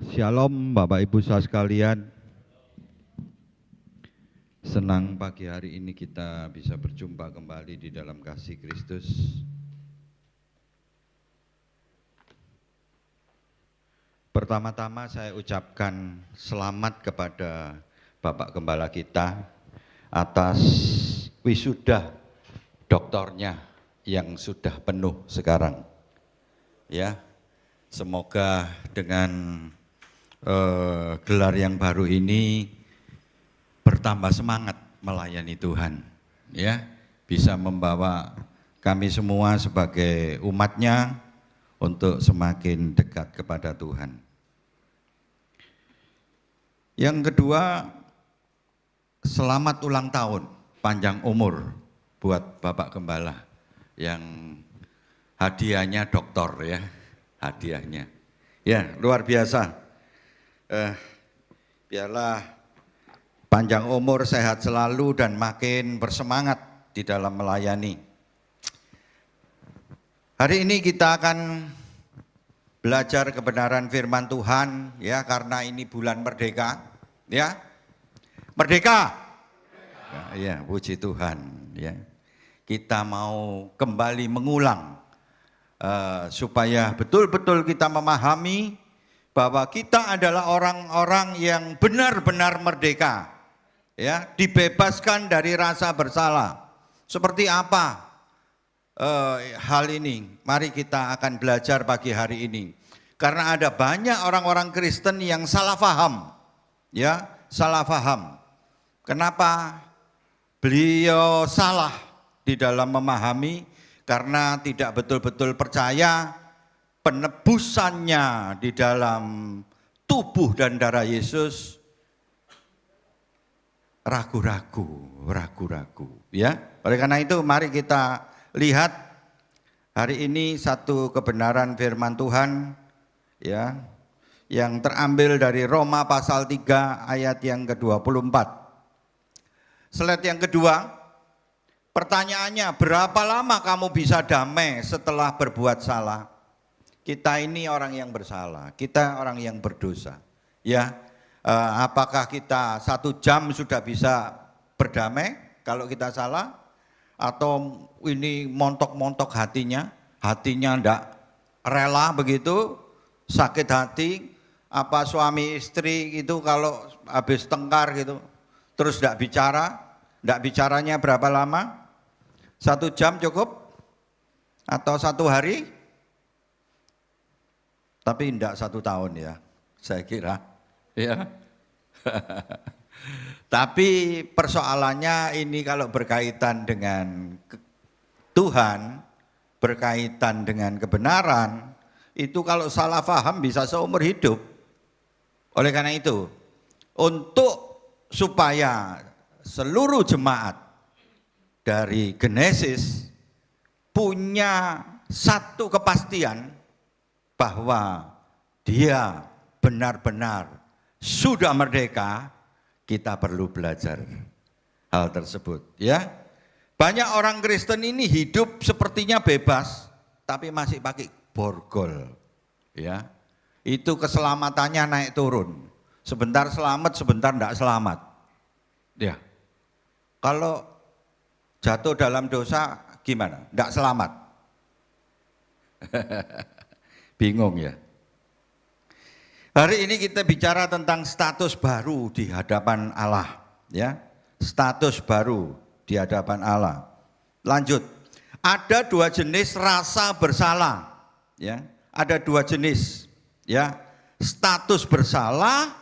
Shalom Bapak Ibu saudara sekalian. Senang pagi hari ini kita bisa berjumpa kembali di dalam kasih Kristus. Pertama-tama saya ucapkan selamat kepada Bapak Gembala kita atas wisuda doktornya yang sudah penuh sekarang. Ya, semoga dengan gelar yang baru ini bertambah semangat melayani Tuhan, ya, bisa membawa kami semua sebagai umatnya untuk semakin dekat kepada Tuhan. Yang kedua, selamat ulang tahun, panjang umur buat Bapak Gembala yang hadiahnya doktor, ya, hadiahnya, ya, luar biasa. Biarlah panjang umur, sehat selalu, dan makin bersemangat di dalam melayani. Hari ini kita akan belajar kebenaran firman Tuhan, ya, karena ini bulan merdeka, ya. Merdeka. Ya, puji Tuhan, ya. Kita mau kembali mengulang supaya betul-betul kita memahami bahwa kita adalah orang-orang yang benar-benar merdeka, ya, dibebaskan dari rasa bersalah. Seperti apa hal ini? Mari kita akan belajar pagi hari ini. Karena ada banyak orang-orang Kristen yang salah paham, ya, salah paham. Kenapa beliau salah di dalam memahami? Karena tidak betul-betul percaya penebusannya di dalam tubuh dan darah Yesus, ragu-ragu, ya. Oleh karena itu mari kita lihat hari ini satu kebenaran firman Tuhan, ya, yang terambil dari Roma pasal 3 ayat yang ke-24. Slide yang kedua, pertanyaannya, berapa lama kamu bisa damai setelah berbuat salah? Kita ini orang yang bersalah, kita orang yang berdosa, ya. Apakah kita 1 jam sudah bisa berdamai kalau kita salah? Atau ini montok-montok hatinya enggak rela begitu, sakit hati, apa suami istri gitu kalau habis tengkar gitu, terus enggak bicaranya berapa lama? 1 jam cukup? Atau 1 hari? Tapi enggak 1 tahun, ya, saya kira, ya. Tapi persoalannya ini kalau berkaitan dengan Tuhan, berkaitan dengan kebenaran, itu kalau salah paham bisa seumur hidup. Oleh karena itu, untuk supaya seluruh jemaat dari Genesis punya satu kepastian bahwa dia benar-benar sudah merdeka, kita perlu belajar hal tersebut, ya. Banyak orang Kristen ini hidup sepertinya bebas, tapi masih pakai borgol, ya. Itu keselamatannya naik turun. Sebentar selamat, sebentar enggak selamat. Ya. Kalau jatuh dalam dosa gimana? Enggak selamat. Bingung, ya. Hari ini kita bicara tentang status baru di hadapan Allah, ya. Status baru di hadapan Allah. Lanjut. Ada 2 jenis rasa bersalah, ya. Ada 2 jenis, ya. Status bersalah,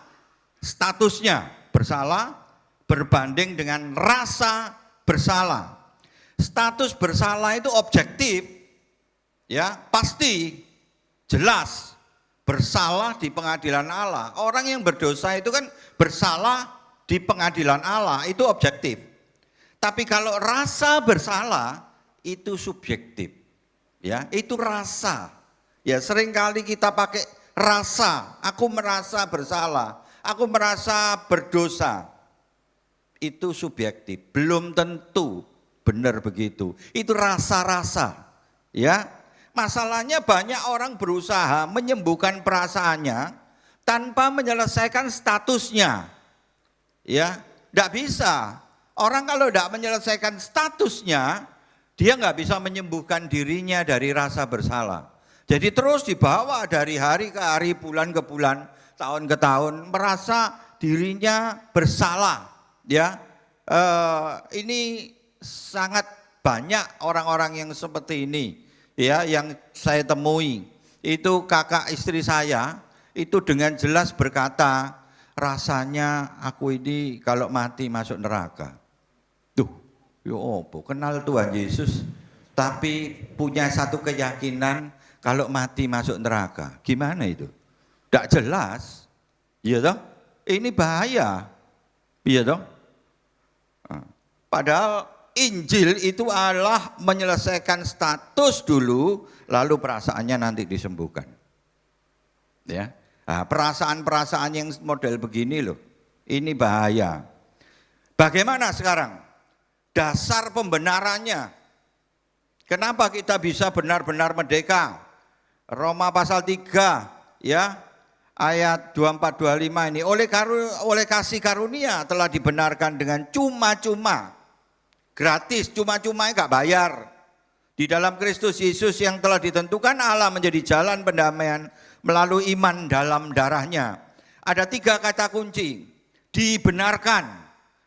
statusnya bersalah berbanding dengan rasa bersalah. Status bersalah itu objektif, ya, pasti, jelas, bersalah di pengadilan Allah. Orang yang berdosa itu kan bersalah di pengadilan Allah, itu objektif. Tapi kalau rasa bersalah itu subjektif, ya, itu rasa. Ya, seringkali kita pakai rasa, aku merasa bersalah, aku merasa berdosa. Itu subjektif, belum tentu benar begitu. Itu rasa-rasa, ya. Masalahnya banyak orang berusaha menyembuhkan perasaannya, tanpa menyelesaikan statusnya. Ya, tidak bisa. Orang kalau tidak menyelesaikan statusnya, dia nggak bisa menyembuhkan dirinya dari rasa bersalah. Jadi terus dibawa dari hari ke hari, bulan ke bulan, tahun ke tahun, merasa dirinya bersalah. Ya, ini sangat banyak orang-orang yang seperti ini, ya, yang saya temui. Itu kakak istri saya, itu dengan jelas berkata, rasanya aku ini kalau mati masuk neraka. Tuh, yo opo, kenal Tuhan Yesus, tapi punya satu keyakinan kalau mati masuk neraka. Gimana itu? Tidak jelas. Iya toh? Ini bahaya. Iya toh? Padahal Injil itu Allah menyelesaikan status dulu, lalu perasaannya nanti disembuhkan. Ya. Nah, perasaan-perasaan yang model begini loh, ini bahaya. Bagaimana sekarang? Dasar pembenarannya. Kenapa kita bisa benar-benar merdeka? Roma pasal 3, ya, ayat 24-25 ini. Oleh kasih karunia telah dibenarkan dengan cuma-cuma. Gratis, cuma-cuma enggak bayar. Di dalam Kristus Yesus yang telah ditentukan Allah menjadi jalan pendamaian melalui iman dalam darahnya. Ada 3 kata kunci. Dibenarkan.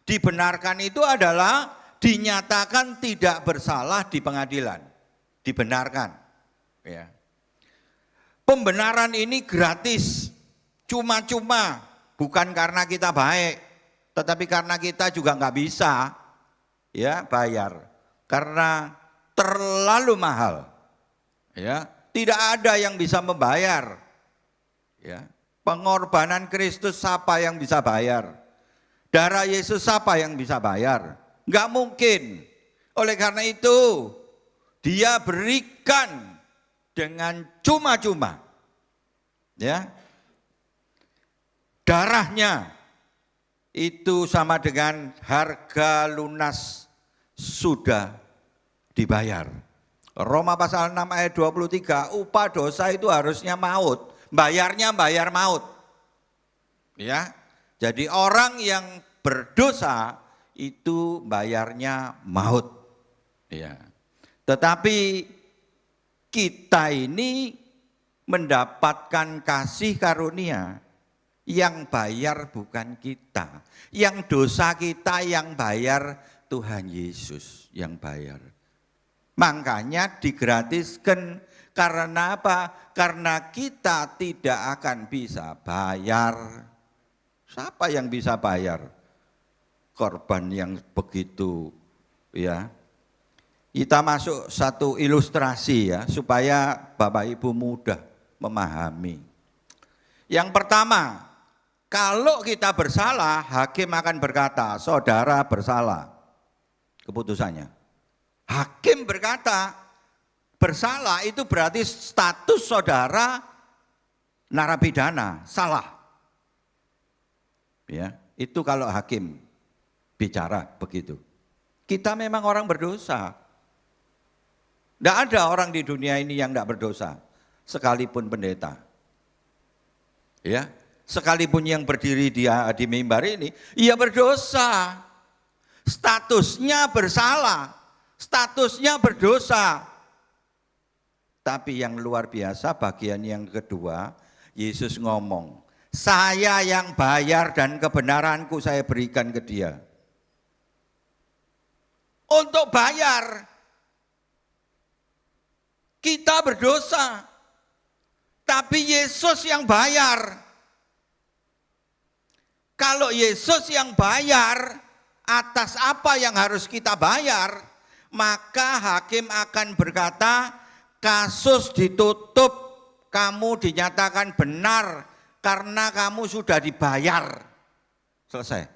Dibenarkan itu adalah dinyatakan tidak bersalah di pengadilan. Dibenarkan. Ya. Pembenaran ini gratis. Cuma-cuma. Bukan karena kita baik. Tetapi karena kita juga enggak bisa, ya, bayar. Karena terlalu mahal. Ya, tidak ada yang bisa membayar. Ya, pengorbanan Kristus siapa yang bisa bayar? Darah Yesus siapa yang bisa bayar? Enggak mungkin. Oleh karena itu, dia berikan dengan cuma-cuma. Ya. Darahnya itu sama dengan harga lunas sudah dibayar. Roma pasal 6 ayat 23, upah dosa itu harusnya maut, bayarnya bayar maut. Ya. Jadi orang yang berdosa itu bayarnya maut. Ya. Tetapi kita ini mendapatkan kasih karunia yang bayar bukan kita, yang dosa kita yang bayar Tuhan Yesus yang bayar. Makanya digratiskan. Karena apa? Karena kita tidak akan bisa bayar. Siapa yang bisa bayar? Korban yang begitu, ya. Kita masuk satu ilustrasi ya, supaya Bapak Ibu mudah memahami. Yang pertama, kalau kita bersalah, hakim akan berkata, saudara bersalah. Keputusannya. Hakim berkata, bersalah itu berarti status saudara narapidana, salah. Ya, itu kalau hakim bicara begitu. Kita memang orang berdosa. Tidak ada orang di dunia ini yang tidak berdosa, sekalipun pendeta. Ya, sekalipun yang berdiri di mimbar ini, ia berdosa. Statusnya bersalah, statusnya berdosa. Tapi yang luar biasa bagian yang kedua, Yesus ngomong, saya yang bayar dan kebenaranku saya berikan ke dia. Untuk bayar, kita berdosa, tapi Yesus yang bayar. Kalau Yesus yang bayar, atas apa yang harus kita bayar, maka hakim akan berkata, kasus ditutup, kamu dinyatakan benar karena kamu sudah dibayar. Selesai.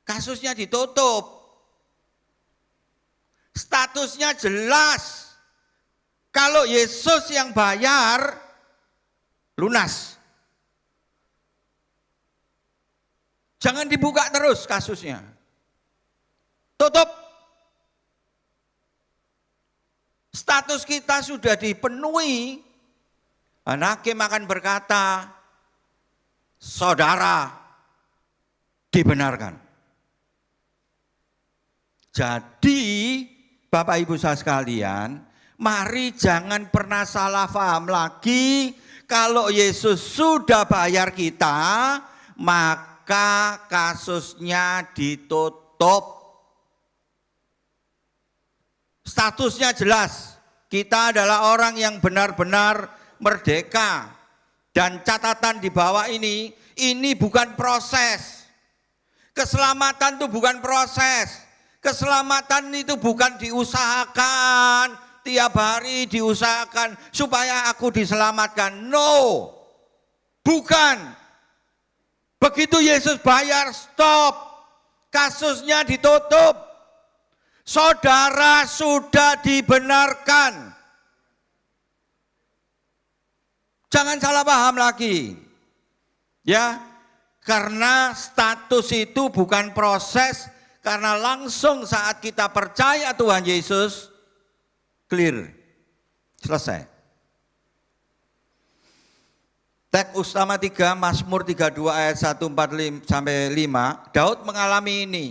Kasusnya ditutup. Statusnya jelas. Kalau Yesus yang bayar, lunas. Jangan dibuka terus kasusnya. Tutup. Status kita sudah dipenuhi. Hakim akan berkata, saudara dibenarkan. Jadi Bapak Ibu saudara sekalian, mari jangan pernah salah paham lagi. Kalau Yesus sudah bayar kita, maka kasusnya ditutup. Statusnya jelas, kita adalah orang yang benar-benar merdeka. Dan catatan di bawah ini bukan proses. Keselamatan itu bukan proses. Keselamatan itu bukan diusahakan, tiap hari diusahakan supaya aku diselamatkan. No, bukan. Begitu Yesus bayar, stop. Kasusnya ditutup. Saudara sudah dibenarkan. Jangan salah paham lagi. Ya, karena status itu bukan proses, karena langsung saat kita percaya Tuhan Yesus, clear, selesai. Teks utama 3, Mazmur 32 ayat 145 sampai 5, Daud mengalami ini.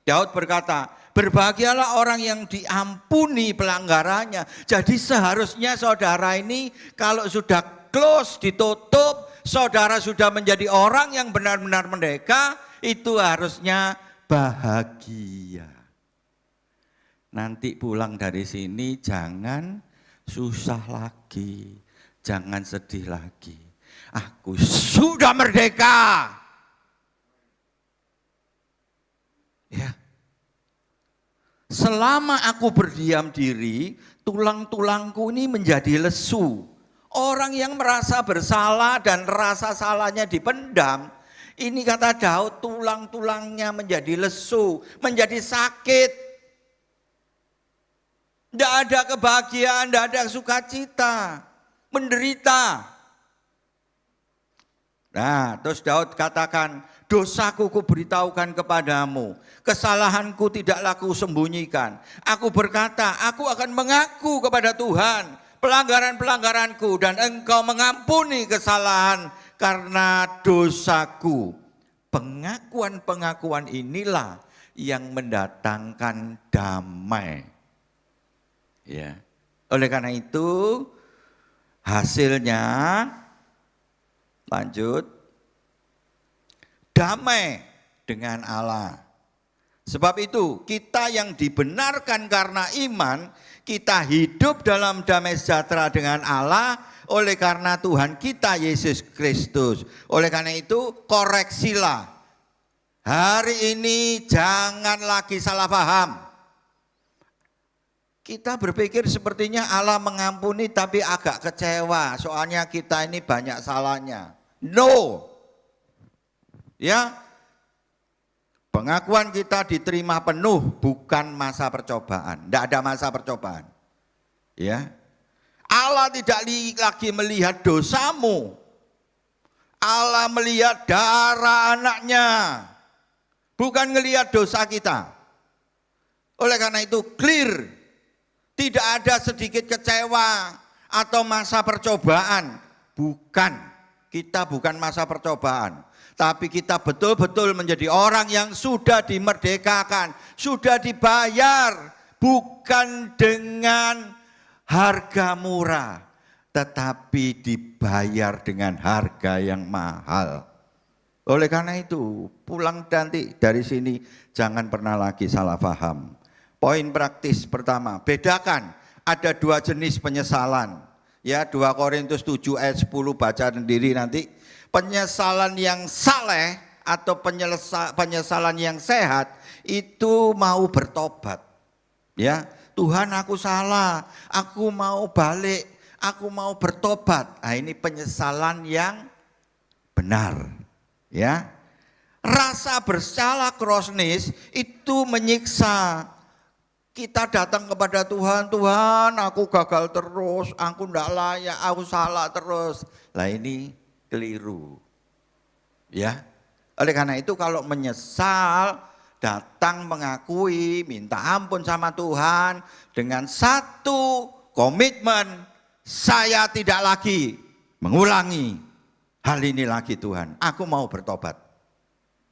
Daud berkata, berbahagialah orang yang diampuni pelanggarannya. Jadi seharusnya saudara ini kalau sudah close, ditutup, saudara sudah menjadi orang yang benar-benar merdeka, itu harusnya bahagia. Nanti pulang dari sini jangan susah lagi, jangan sedih lagi. Aku sudah merdeka. Ya. Selama aku berdiam diri, tulang-tulangku ini menjadi lesu. Orang yang merasa bersalah dan rasa salahnya dipendam, ini kata Daud, tulang-tulangnya menjadi lesu, menjadi sakit. Tidak ada kebahagiaan, tidak ada sukacita, menderita. Nah, terus Daud katakan, dosaku kuberitahukan kepadamu, kesalahanku tidaklah kusembunyikan. Aku berkata, aku akan mengaku kepada Tuhan pelanggaran-pelanggaranku dan engkau mengampuni kesalahan karena dosaku. Pengakuan-pengakuan inilah yang mendatangkan damai. Ya. Oleh karena itu, hasilnya lanjut, damai dengan Allah. Sebab itu kita yang dibenarkan karena iman, kita hidup dalam damai sejahtera dengan Allah oleh karena Tuhan kita Yesus Kristus. Oleh karena itu koreksilah. Hari ini jangan lagi salah paham. Kita berpikir sepertinya Allah mengampuni tapi agak kecewa. Soalnya kita ini banyak salahnya. No. Ya. Pengakuan kita diterima penuh, bukan masa percobaan. Tidak ada masa percobaan. Ya. Allah tidak lagi melihat dosamu. Allah melihat darah anaknya. Bukan melihat dosa kita. Oleh karena itu clear. Tidak ada sedikit kecewa atau masa percobaan. Bukan. Kita bukan masa percobaan. Tapi kita betul-betul menjadi orang yang sudah dimerdekakan, sudah dibayar, bukan dengan harga murah, tetapi dibayar dengan harga yang mahal. Oleh karena itu, pulang nanti dari sini jangan pernah lagi salah paham. Poin praktis pertama, bedakan ada dua jenis penyesalan. Ya, 2 Korintus 7 ayat 10 baca sendiri nanti. Penyesalan yang saleh atau penyesalan yang sehat itu mau bertobat. Ya, Tuhan aku salah, aku mau balik, aku mau bertobat. Nah, ini penyesalan yang benar. Ya. Rasa bersalah kronis itu menyiksa. Kita datang kepada Tuhan, Tuhan aku gagal terus, aku tidak layak, aku salah terus. Lah ini keliru. Ya. Oleh karena itu kalau menyesal, datang mengakui, minta ampun sama Tuhan dengan satu komitmen, saya tidak lagi mengulangi hal ini lagi Tuhan, aku mau bertobat.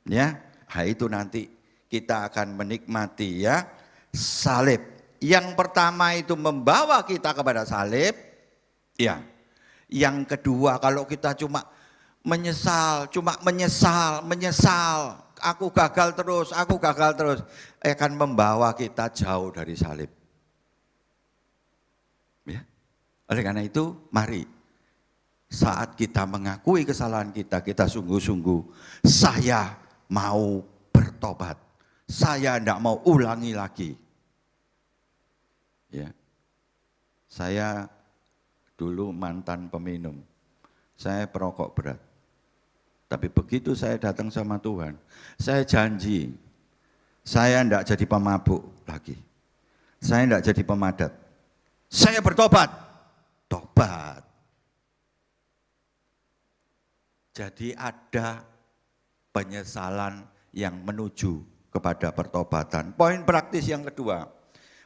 Ya, itu nanti kita akan menikmati ya salib. Yang pertama itu membawa kita kepada salib. Ya. Yang kedua kalau kita cuma menyesal, aku gagal terus, akan membawa kita jauh dari salib. Ya. Oleh karena itu, mari saat kita mengakui kesalahan kita, kita sungguh-sungguh, saya mau bertobat. Saya tidak mau ulangi lagi. Ya. Saya dulu mantan peminum. Saya perokok berat. Tapi begitu saya datang sama Tuhan, saya janji, saya tidak jadi pemabuk lagi. Saya tidak jadi pemadat. Saya bertobat. Tobat. Jadi ada penyesalan yang menuju kepada pertobatan. Poin praktis yang kedua,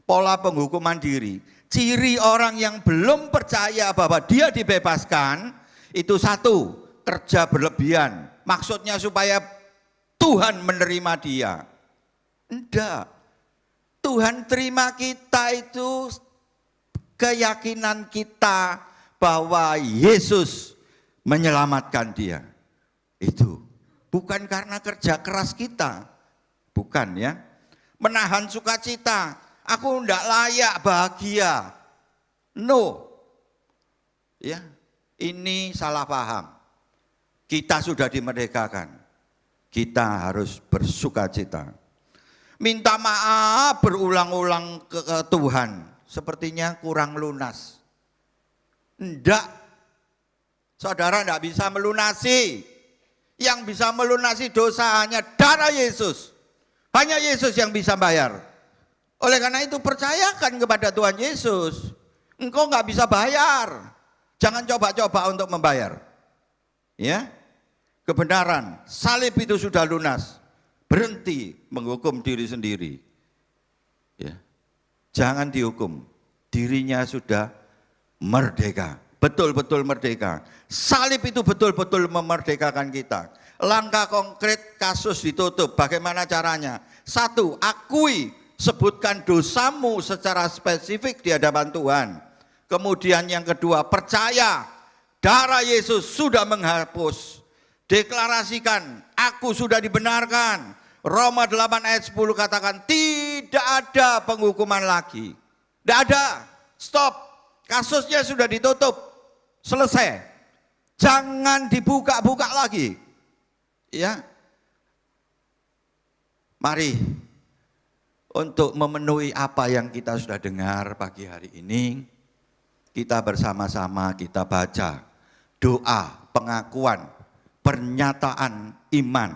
pola penghukuman diri. Ciri orang yang belum percaya bahwa dia dibebaskan, itu satu, kerja berlebihan. Maksudnya supaya Tuhan menerima dia. Enggak. Tuhan terima kita itu keyakinan kita bahwa Yesus menyelamatkan dia. Itu. Bukan karena kerja keras kita. Bukan ya. Menahan sukacita. Aku tidak layak bahagia. No. Ya. Ini salah paham. Kita sudah dimerdekakan. Kita harus bersukacita. Minta maaf berulang-ulang ke Tuhan. Sepertinya kurang lunas. Enggak. Saudara tidak bisa melunasi. Yang bisa melunasi dosa hanya darah Yesus. Hanya Yesus yang bisa bayar. Oleh karena itu percayakan kepada Tuhan Yesus. Engkau nggak bisa bayar. Jangan coba-coba untuk membayar. Ya, kebenaran, salib itu sudah lunas. Berhenti menghukum diri sendiri. Ya, jangan dihukum. Dirinya sudah merdeka. Betul-betul merdeka. Salib itu betul-betul memerdekakan kita. Langkah konkret, kasus ditutup. Bagaimana caranya? Satu, akui, sebutkan dosamu secara spesifik di hadapan Tuhan. Kemudian yang kedua, percaya darah Yesus sudah menghapus. Deklarasikan, aku sudah dibenarkan. Roma 8 ayat 10 katakan, tidak ada penghukuman lagi. Tidak ada, stop. Kasusnya sudah ditutup. Selesai. Jangan dibuka-buka lagi. Ya. Mari untuk memenuhi apa yang kita sudah dengar pagi hari ini, kita bersama-sama kita baca doa pengakuan, pernyataan iman.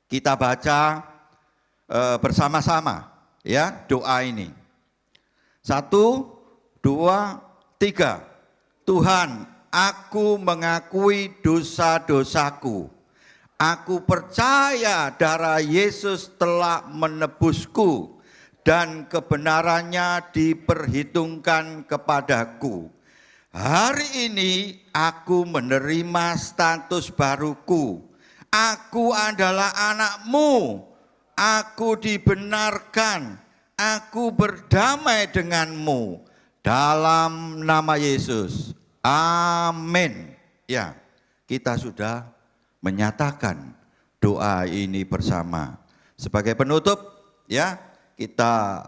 Kita baca bersama-sama ya doa ini. 1, 2, 3. Tuhan, aku mengakui dosa-dosaku. Aku percaya darah Yesus telah menebusku dan kebenarannya diperhitungkan kepadaku. Hari ini aku menerima status baruku. Aku adalah anakmu. Aku dibenarkan. Aku berdamai denganmu. Dalam nama Yesus. Amin. Ya, kita sudah menyatakan doa ini bersama. Sebagai penutup, ya, kita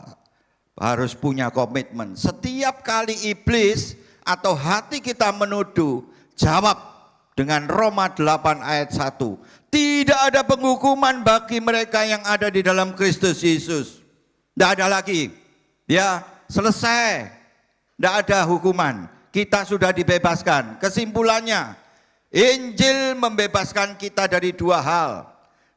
harus punya komitmen. Setiap kali iblis atau hati kita menuduh, jawab dengan Roma 8 ayat 1. Tidak ada penghukuman bagi mereka yang ada di dalam Kristus Yesus. Tidak ada lagi. Ya, selesai. Tidak ada hukuman. Kita sudah dibebaskan. Kesimpulannya, Injil membebaskan kita dari dua hal.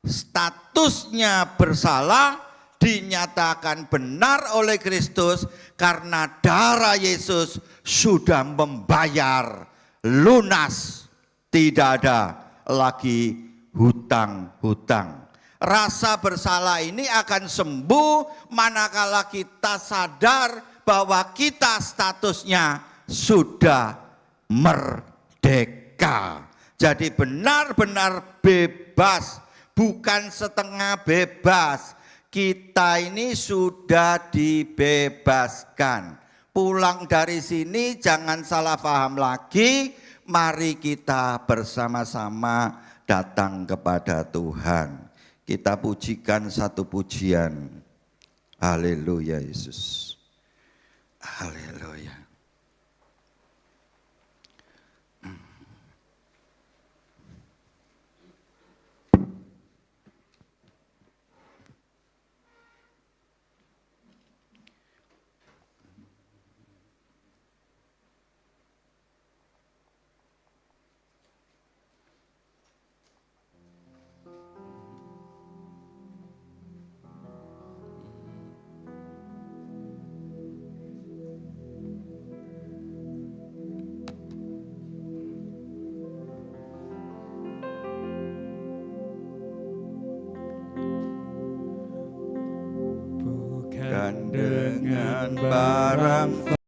Statusnya bersalah dinyatakan benar oleh Kristus karena darah Yesus sudah membayar lunas. Tidak ada lagi hutang-hutang. Rasa bersalah ini akan sembuh manakala kita sadar bahwa kita statusnya sudah merdeka. Jadi benar-benar bebas, bukan setengah bebas. Kita ini sudah dibebaskan. Pulang dari sini jangan salah paham lagi. Mari kita bersama-sama datang kepada Tuhan. Kita pujikan satu pujian. Haleluya Yesus. Haleluya. Bukan dengan barang